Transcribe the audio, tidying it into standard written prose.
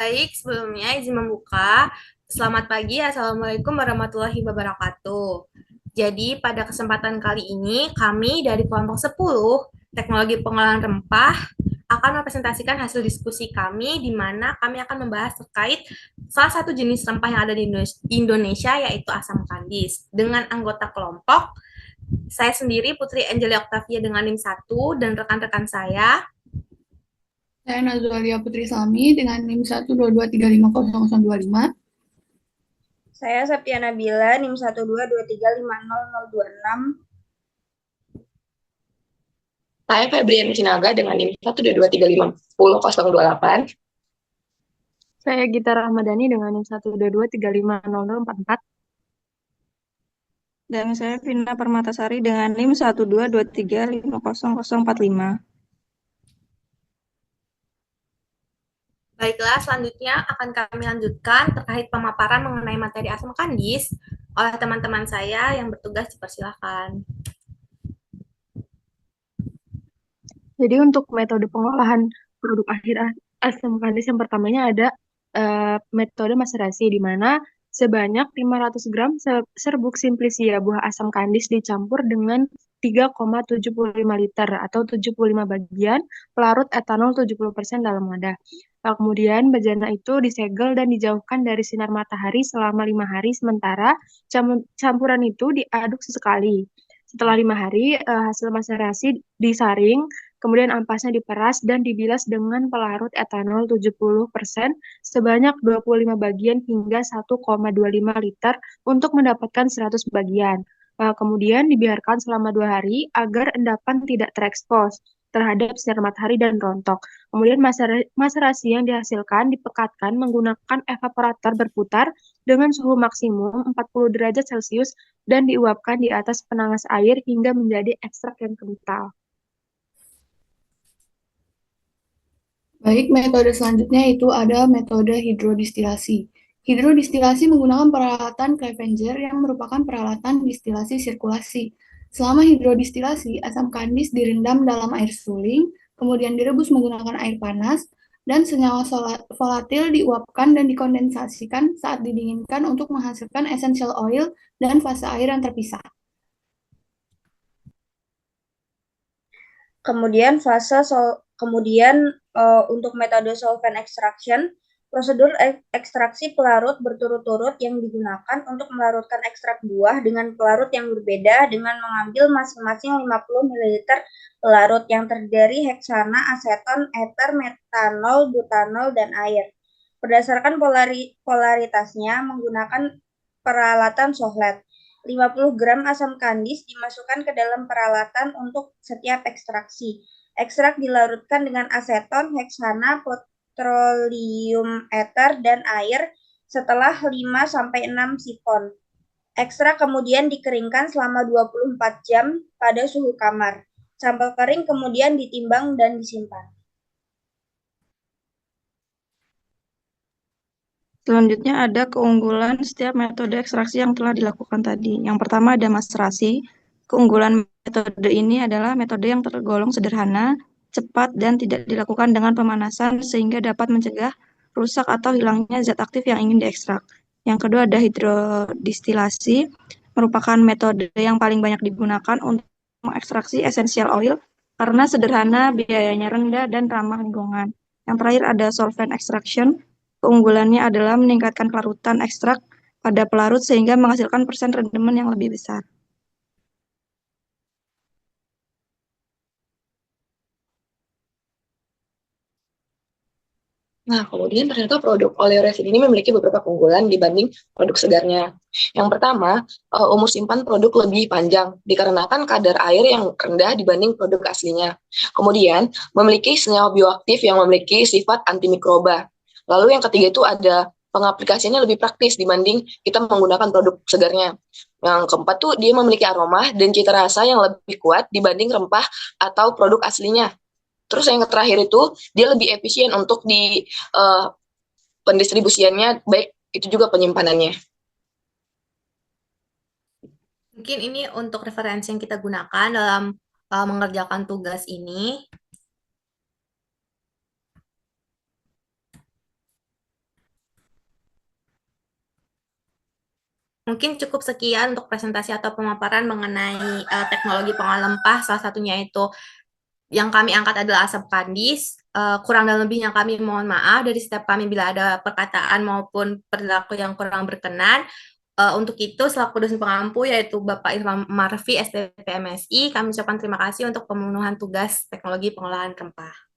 Baik, sebelumnya izin membuka. Selamat pagi, Assalamualaikum warahmatullahi wabarakatuh. Jadi, pada kesempatan kali ini, kami dari kelompok 10 Teknologi Pengolahan Rempah akan mempresentasikan hasil diskusi kami di mana kami akan membahas terkait salah satu jenis rempah yang ada di Indonesia, yaitu asam kandis. Dengan anggota kelompok, saya sendiri Putri Angelia Octavia dengan NIM 1 dan rekan-rekan saya. Saya Nazalia Putri Sami dengan NIM 122350025. Saya Septiana Bila, NIM 122350026. Saya Febriani Sinaga dengan NIM 122351008. Saya Gita Rahmadani dengan NIM 122350044. Dan saya Vina Permatasari dengan NIM 122350045. Baiklah, selanjutnya akan kami lanjutkan terkait pemaparan mengenai materi asam kandis oleh teman-teman saya yang bertugas. Dipersilakan. Jadi untuk metode pengolahan produk akhir asam kandis yang pertamanya ada metode maserasi di mana sebanyak 500 gram serbuk simplisia buah asam kandis dicampur dengan 3,75 liter atau 75 bagian pelarut etanol 70% dalam wadah. Nah, kemudian bejana itu disegel dan dijauhkan dari sinar matahari selama 5 hari, sementara campuran itu diaduk sesekali. Setelah 5 hari, hasil maserasi disaring. Kemudian ampasnya diperas dan dibilas dengan pelarut etanol 70% sebanyak 25 bagian hingga 1,25 liter untuk mendapatkan 100 bagian. Kemudian dibiarkan selama 2 hari agar endapan tidak terekspos terhadap sinar matahari dan rontok. Kemudian maserasi yang dihasilkan dipekatkan menggunakan evaporator berputar dengan suhu maksimum 40 derajat Celcius dan diuapkan di atas penanas air hingga menjadi ekstrak yang kental. Baik, metode selanjutnya itu ada metode hidrodistilasi. Hidrodistilasi menggunakan peralatan Clevenger yang merupakan peralatan distilasi sirkulasi. Selama hidrodistilasi, asam kandis direndam dalam air suling, kemudian direbus menggunakan air panas, dan senyawa volatil diuapkan dan dikondensasikan saat didinginkan untuk menghasilkan essential oil dan fase air yang terpisah. Kemudian untuk metode solvent extraction, prosedur ekstraksi pelarut berturut-turut yang digunakan untuk melarutkan ekstrak buah dengan pelarut yang berbeda dengan mengambil masing-masing 50 ml pelarut yang terdiri heksana, aseton, eter, metanol, butanol, dan air. Berdasarkan polaritasnya menggunakan peralatan Sohlet. 50 gram asam kandis dimasukkan ke dalam peralatan untuk setiap ekstraksi. Ekstrak dilarutkan dengan aseton, heksana, petroleum ether, dan air setelah 5-6 sifon. Ekstrak kemudian dikeringkan selama 24 jam pada suhu kamar. Sampel kering kemudian ditimbang dan disimpan. Selanjutnya ada keunggulan setiap metode ekstraksi yang telah dilakukan tadi. Yang pertama ada maserasi. Keunggulan metode ini adalah metode yang tergolong sederhana, cepat, dan tidak dilakukan dengan pemanasan sehingga dapat mencegah rusak atau hilangnya zat aktif yang ingin diekstrak. Yang kedua ada hidrodistilasi, merupakan metode yang paling banyak digunakan untuk mengekstraksi essential oil karena sederhana, biayanya rendah, dan ramah lingkungan. Yang terakhir ada solvent extraction. Keunggulannya adalah meningkatkan kelarutan ekstrak pada pelarut sehingga menghasilkan persen rendeman yang lebih besar. Nah, kemudian ternyata produk oleoresin ini memiliki beberapa keunggulan dibanding produk segarnya. Yang pertama, umur simpan produk lebih panjang dikarenakan kadar air yang rendah dibanding produk aslinya. Kemudian, memiliki senyawa bioaktif yang memiliki sifat antimikroba. Lalu yang ketiga itu ada pengaplikasiannya lebih praktis dibanding kita menggunakan produk segarnya. Yang keempat tuh dia memiliki aroma dan cita rasa yang lebih kuat dibanding rempah atau produk aslinya. Terus yang terakhir itu dia lebih efisien untuk di uh, pendistribusiannya, baik itu juga penyimpanannya. Mungkin ini untuk referensi yang kita gunakan dalam mengerjakan tugas ini. Mungkin cukup sekian untuk presentasi atau pemaparan mengenai teknologi pengolahan rempah. Salah satunya itu yang kami angkat adalah asam kandis. Kurang dan lebihnya kami mohon maaf dari setiap kami bila ada perkataan maupun perilaku yang kurang berkenan. Untuk itu, selaku dosen pengampu yaitu Bapak Ilham Marfi, STP MSI, kami ucapkan terima kasih untuk pemenuhan tugas teknologi pengolahan rempah.